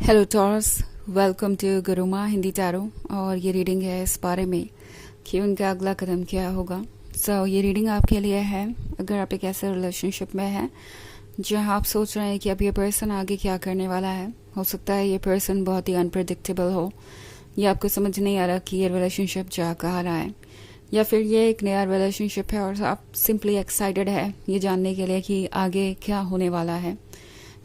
Hello टॉर्स, welcome to Guruma Hindi tarot. और ये रीडिंग है इस बारे में कि उनका अगला कदम क्या होगा। ये रीडिंग आपके लिए है अगर आप एक ऐसे रिलेशनशिप में हैं जहां आप सोच रहे हैं कि अब ये पर्सन आगे क्या करने वाला है। हो सकता है ये पर्सन बहुत ही अनप्रिडिक्टेबल हो, या आपको समझ नहीं आ रहा कि ये रिलेशनशिप जा कहाँ रहा है, या फिर ये एक नया रिलेशनशिप है और आप सिंपली एक्साइटेड है ये जानने के लिए कि आगे क्या होने वाला है।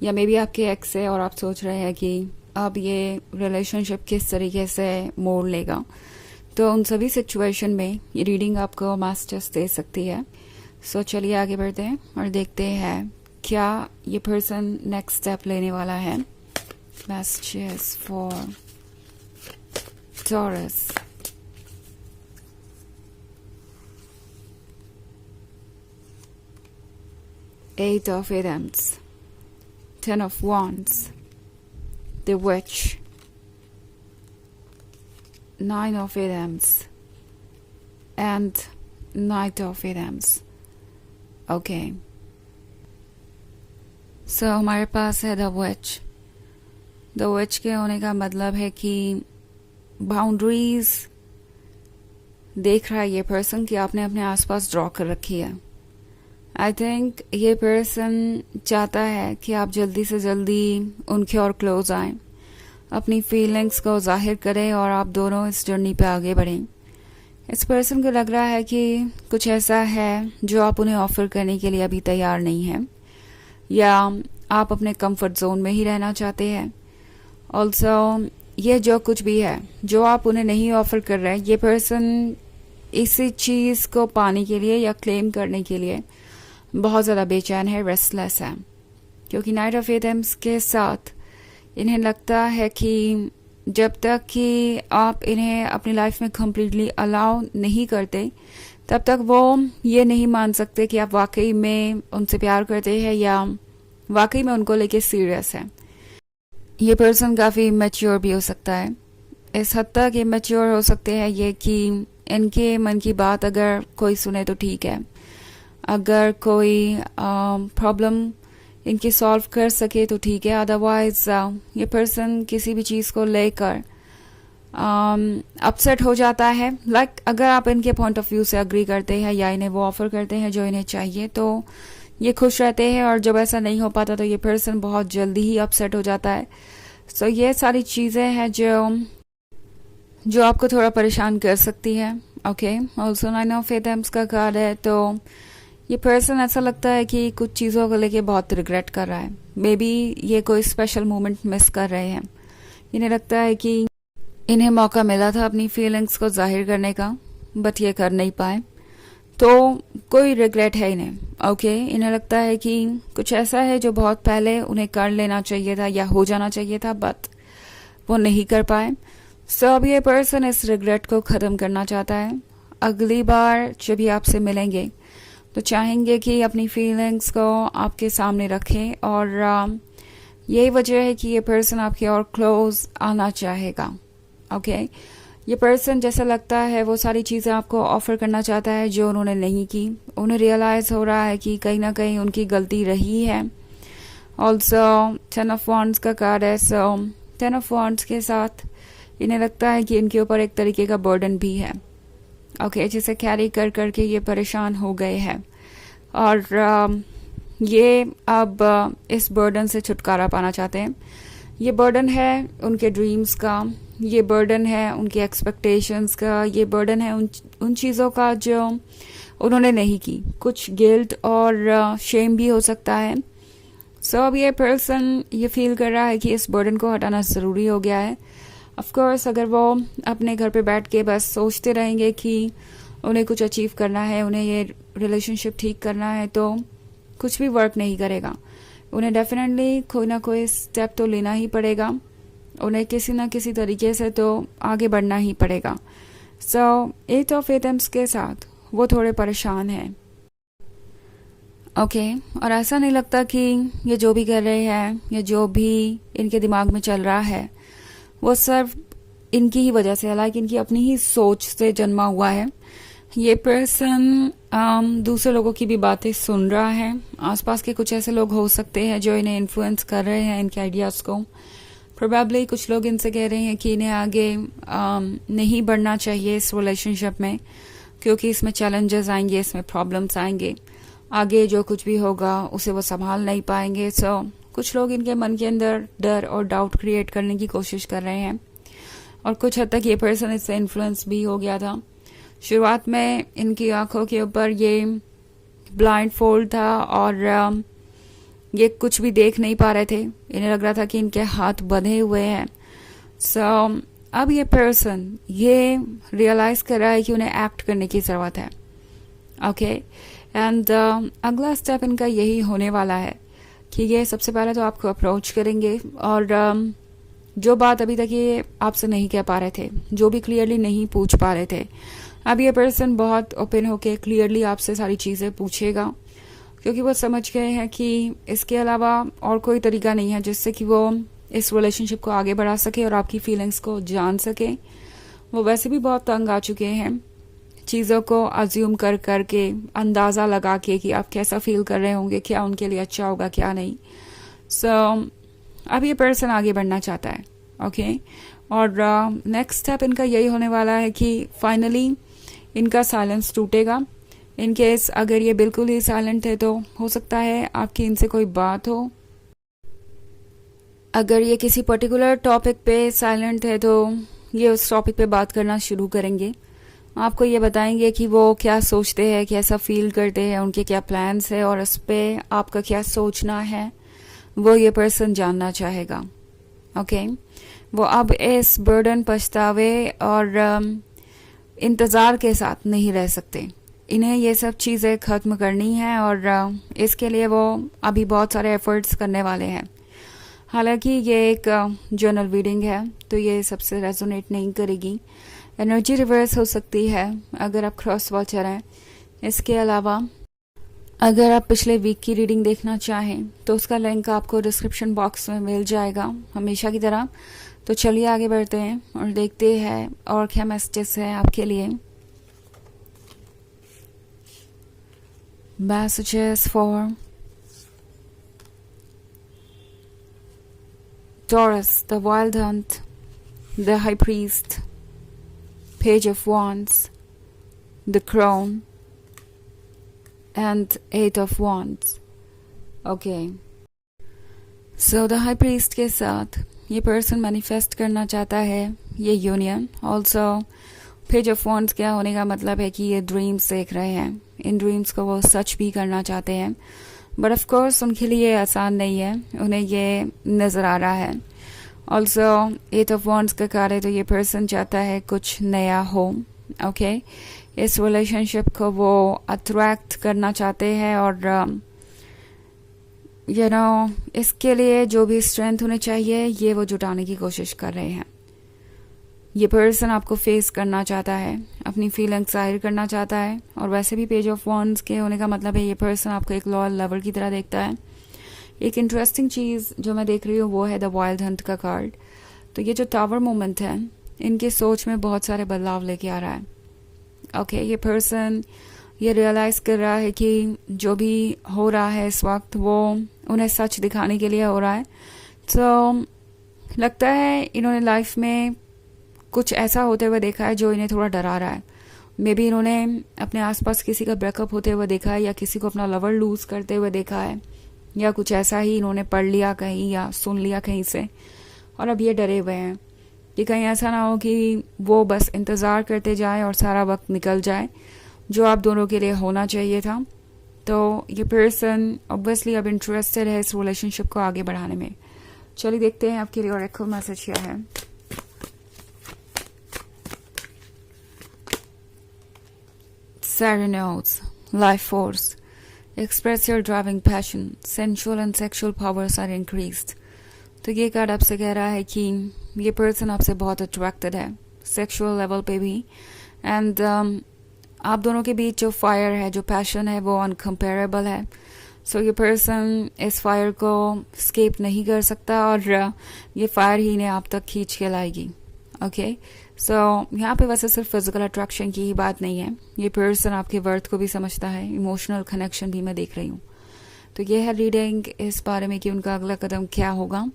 या मे बी आपके एक्स है और आप सोच रहे हैं कि अब ये रिलेशनशिप किस तरीके से मोड़ लेगा। तो उन सभी सिचुएशन में ये रीडिंग आपको मास्टर्स दे सकती है। चलिए आगे बढ़ते हैं और देखते हैं क्या ये पर्सन नेक्स्ट स्टेप लेने वाला है। Messages for Taurus. Eight of Adams, Ten of Wands, the Witch, Nine of Wands, and Knight of Wands. Okay. हमारे पास है The Witch. The Witch के होने का मतलब है कि बाउंड्रीज देख रहा है ये पर्सन कि आपने अपने आसपास ड्रॉ कर रखी है। आई थिंक ये पर्सन चाहता है कि आप जल्दी से जल्दी उनके और क्लोज आएं, अपनी फीलिंग्स को जाहिर करें और आप दोनों इस जर्नी पे आगे बढ़ें। इस पर्सन को लग रहा है कि कुछ ऐसा है जो आप उन्हें ऑफर करने के लिए अभी तैयार नहीं हैं, या आप अपने कंफर्ट जोन में ही रहना चाहते हैं। ऑल्सो ये जो कुछ भी है जो आप उन्हें नहीं ऑफर कर रहे हैं, ये पर्सन इसी चीज़ को पाने के लिए या क्लेम करने के लिए बहुत ज़्यादा बेचैन है, रेस्टलेस है। क्योंकि नाइट ऑफ एडम्स के साथ इन्हें लगता है कि जब तक कि आप इन्हें अपनी लाइफ में कम्प्लीटली अलाउ नहीं करते तब तक वो ये नहीं मान सकते कि आप वाकई में उनसे प्यार करते हैं या वाकई में उनको लेके सीरियस है। ये पर्सन काफ़ी मैच्योर भी हो सकता है, इस हद तक मैच्योर हो सकते हैं ये कि इनके मन की बात अगर कोई सुने तो ठीक है, अगर कोई प्रॉब्लम इनकी सॉल्व कर सके तो ठीक है, अदरवाइज ये पर्सन किसी भी चीज़ को लेकर अपसेट हो जाता है। लाइक अगर आप इनके पॉइंट ऑफ व्यू से अग्री करते हैं या इन्हें वो ऑफर करते हैं जो इन्हें चाहिए तो ये खुश रहते हैं, और जब ऐसा नहीं हो पाता तो ये पर्सन बहुत जल्दी ही अपसेट हो जाता है। ये सारी चीज़ें हैं जो आपको थोड़ा परेशान कर सकती है। Okay, also nine of Adams का कार्ड है, तो ये पर्सन ऐसा लगता है कि कुछ चीज़ों को लेके बहुत रिग्रेट कर रहा है। मे बी ये कोई स्पेशल मोमेंट मिस कर रहे हैं। इन्हें लगता है कि इन्हें मौका मिला था अपनी फीलिंग्स को जाहिर करने का, बट ये कर नहीं पाए, तो कोई रिग्रेट है इन्हें। ओके, इन्हें लगता है कि कुछ ऐसा है जो बहुत पहले उन्हें कर लेना चाहिए था या हो जाना चाहिए था, बट वो नहीं कर पाए। अब ये पर्सन इस रिग्रेट को ख़त्म करना चाहता है। अगली बार जब ये आपसे मिलेंगे तो चाहेंगे कि अपनी फीलिंग्स को आपके सामने रखें, और यही वजह है कि ये पर्सन आपके और क्लोज आना चाहेगा। ओके, ये पर्सन जैसा लगता है वो सारी चीज़ें आपको ऑफर करना चाहता है जो उन्होंने नहीं की। उन्हें रियलाइज़ हो रहा है कि कहीं ना कहीं उनकी गलती रही है। ऑल्सो टेन ऑफ वॉन्ड्स का कार्ड है, टेन ऑफ वॉन्ड्स के साथ इन्हें लगता है कि इनके ऊपर एक तरीके का बर्डन भी है। ओके, जिसे कैरी कर करके ये परेशान हो गए हैं, और ये अब इस बर्डन से छुटकारा पाना चाहते हैं। ये बर्डन है उनके ड्रीम्स का, ये बर्डन है उनकी एक्सपेक्टेशंस का, ये बर्डन है उन चीज़ों का जो उन्होंने नहीं की। कुछ गिल्ट और शेम भी हो सकता है। अब ये पर्सन ये फील कर रहा है कि इस बर्डन को हटाना ज़रूरी हो गया है। ऑफ कोर्स अगर वो अपने घर पे बैठ के बस सोचते रहेंगे कि उन्हें कुछ अचीव करना है, उन्हें ये रिलेशनशिप ठीक करना है, तो कुछ भी वर्क नहीं करेगा। उन्हें डेफिनेटली कोई ना कोई स्टेप तो लेना ही पड़ेगा, उन्हें किसी ना किसी तरीके से तो आगे बढ़ना ही पड़ेगा। एट ऑफ एटम्स के साथ वो थोड़े परेशान हैं। ओके, और ऐसा नहीं लगता कि ये जो भी कर रहे हैं या जो भी इनके दिमाग में चल रहा है वो सिर्फ इनकी ही वजह से है, लाइक इनकी अपनी ही सोच से जन्मा हुआ है। ये पर्सन दूसरे लोगों की भी बातें सुन रहा है। आसपास के कुछ ऐसे लोग हो सकते हैं जो इन्हें इन्फ्लुएंस कर रहे हैं इनके आइडियाज़ को, प्रोबेबली कुछ लोग इनसे कह रहे हैं कि इन्हें आगे नहीं बढ़ना चाहिए इस रिलेशनशिप में, क्योंकि इसमें चैलेंजेस आएंगे, इसमें प्रॉब्लम्स आएंगे, आगे जो कुछ भी होगा उसे वो संभाल नहीं पाएंगे। सो कुछ लोग इनके मन के अंदर डर और डाउट क्रिएट करने की कोशिश कर रहे हैं, और कुछ हद तक ये पर्सन इससे इन्फ्लुएंस भी हो गया था। शुरुआत में इनकी आंखों के ऊपर ये ब्लाइंड फोल्ड था और ये कुछ भी देख नहीं पा रहे थे, इन्हें लग रहा था कि इनके हाथ बंधे हुए हैं। सो अब ये पर्सन ये रियलाइज कर रहा है कि उन्हें एक्ट करने की ज़रूरत है। ओके, एंड अगला स्टेप इनका यही होने वाला है कि ये सबसे पहले तो आपको अप्रोच करेंगे, और जो बात अभी तक ये आपसे नहीं कह पा रहे थे, जो भी क्लियरली नहीं पूछ पा रहे थे, अब ये पर्सन बहुत ओपन होके क्लियरली आपसे सारी चीज़ें पूछेगा, क्योंकि वो समझ गए हैं कि इसके अलावा और कोई तरीका नहीं है जिससे कि वो इस रिलेशनशिप को आगे बढ़ा सके और आपकी फीलिंग्स को जान सके। वो वैसे भी बहुत तंग आ चुके हैं चीज़ों को अज्यूम कर करके, अंदाज़ा लगा के कि आप कैसा फील कर रहे होंगे, क्या उनके लिए अच्छा होगा क्या नहीं। सो अब ये पर्सन आगे बढ़ना चाहता है। ओके, और नेक्स्ट स्टेप इनका यही होने वाला है कि फाइनली इनका साइलेंस टूटेगा। इन केस अगर ये बिल्कुल ही साइलेंट है तो हो सकता है आपकी इनसे कोई बात हो। अगर ये किसी पर्टिकुलर टॉपिक पे साइलेंट है तो ये उस टॉपिक पे बात करना शुरू करेंगे, आपको ये बताएंगे कि वो क्या सोचते हैं, कैसा फील करते हैं, उनके क्या प्लान्स है, और इस पे आपका क्या सोचना है वो ये पर्सन जानना चाहेगा। ओके, वो अब इस बर्डन, पछतावे और इंतज़ार के साथ नहीं रह सकते। इन्हें ये सब चीज़ें ख़त्म करनी है, और इसके लिए वो अभी बहुत सारे एफर्ट्स करने वाले हैं। हालांकि ये एक जर्नल रीडिंग है तो ये सबसे रेजोनेट नहीं करेगी, एनर्जी रिवर्स हो सकती है अगर आप क्रॉस वॉचर हैं। इसके अलावा अगर आप पिछले वीक की रीडिंग देखना चाहें तो उसका लिंक आपको डिस्क्रिप्शन बॉक्स में मिल जाएगा हमेशा की तरह। तो चलिए आगे बढ़ते हैं और देखते हैं और क्या मैसेजेस है आपके लिए। Messages for Taurus, the Wild Hunt, the High Priest, Page of Wands, the Crown, and Eight of Wands. Okay. So the High Priest के साथ ये पर्सन मैनिफेस्ट करना चाहता है ये union. Also page of wands क्या होने का मतलब है कि ये ड्रीम्स देख रहे हैं, इन ड्रीम्स को वो सच भी करना चाहते हैं, बट ऑफ कोर्स उनके लिए आसान नहीं है, उन्हें ये नज़र आ रहा है। ऑल्सो एट ऑफ वॉन्ड्स का कार्य तो ये पर्सन चाहता है कुछ नया हो। ओके, इस रिलेशनशिप को वो अट्रैक्ट करना चाहते हैं, और इसके लिए जो भी स्ट्रेंथ होनी चाहिए ये वो जुटाने की कोशिश कर रहे हैं। ये पर्सन आपको फेस करना चाहता है, अपनी फीलिंग्स जाहिर करना चाहता है, और वैसे भी पेज ऑफ वॉन्ड्स के होने का मतलब है ये पर्सन आपको एक लॉयल लवर की तरह देखता है। एक इंटरेस्टिंग चीज़ जो मैं देख रही हूँ वो है द वाइल्ड हंट का कार्ड। तो ये जो टावर मोमेंट है इनकी सोच में बहुत सारे बदलाव लेके आ रहा है। ओके, ये पर्सन ये रियलाइज़ कर रहा है कि जो भी हो रहा है इस वक्त वो उन्हें सच दिखाने के लिए हो रहा है। तो लगता है इन्होंने लाइफ में कुछ ऐसा होते हुए देखा है जो इन्हें थोड़ा डरा रहा है। मे बी इन्होंने अपने आसपास किसी का ब्रेकअप होते हुए देखा है, या किसी को अपना लवर लूज़ करते हुए देखा है, या कुछ ऐसा ही इन्होंने पढ़ लिया कहीं या सुन लिया कहीं से, और अब ये डरे हुए हैं कि कहीं ऐसा ना हो कि वो बस इंतज़ार करते जाए और सारा वक्त निकल जाए जो आप दोनों के लिए होना चाहिए था। तो ये पर्सन ऑब्वियसली अब इंटरेस्टेड है इस रिलेशनशिप को आगे बढ़ाने में। चलिए देखते हैं आपके लिए और एक मैसेज क्या है। Serenades, life force. Express your driving passion. Sensual and sexual powers are increased. तो ये कार्ड आपसे कह रहा है कि ये पर्सन आपसे बहुत अट्रैक्टेड है सेक्सुअल लेवल पे भी, एंड आप दोनों के बीच जो फायर है, जो पैशन है वो अनकम्पेरेबल है। सो ये पर्सन इस फायर को स्केप नहीं कर सकता, और ये फायर ही इन्हें आप तक खींच के लाएगी। ओके, सो यहाँ पे वैसे सिर्फ फिजिकल अट्रैक्शन की ही बात नहीं है, ये पर्सन आपके वर्थ को भी समझता है, इमोशनल कनेक्शन भी मैं देख रही हूँ। तो ये है रीडिंग इस बारे में कि उनका अगला कदम क्या होगा।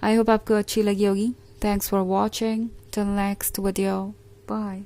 आई होप आपको अच्छी लगी होगी। Thanks for watching, till next video, bye.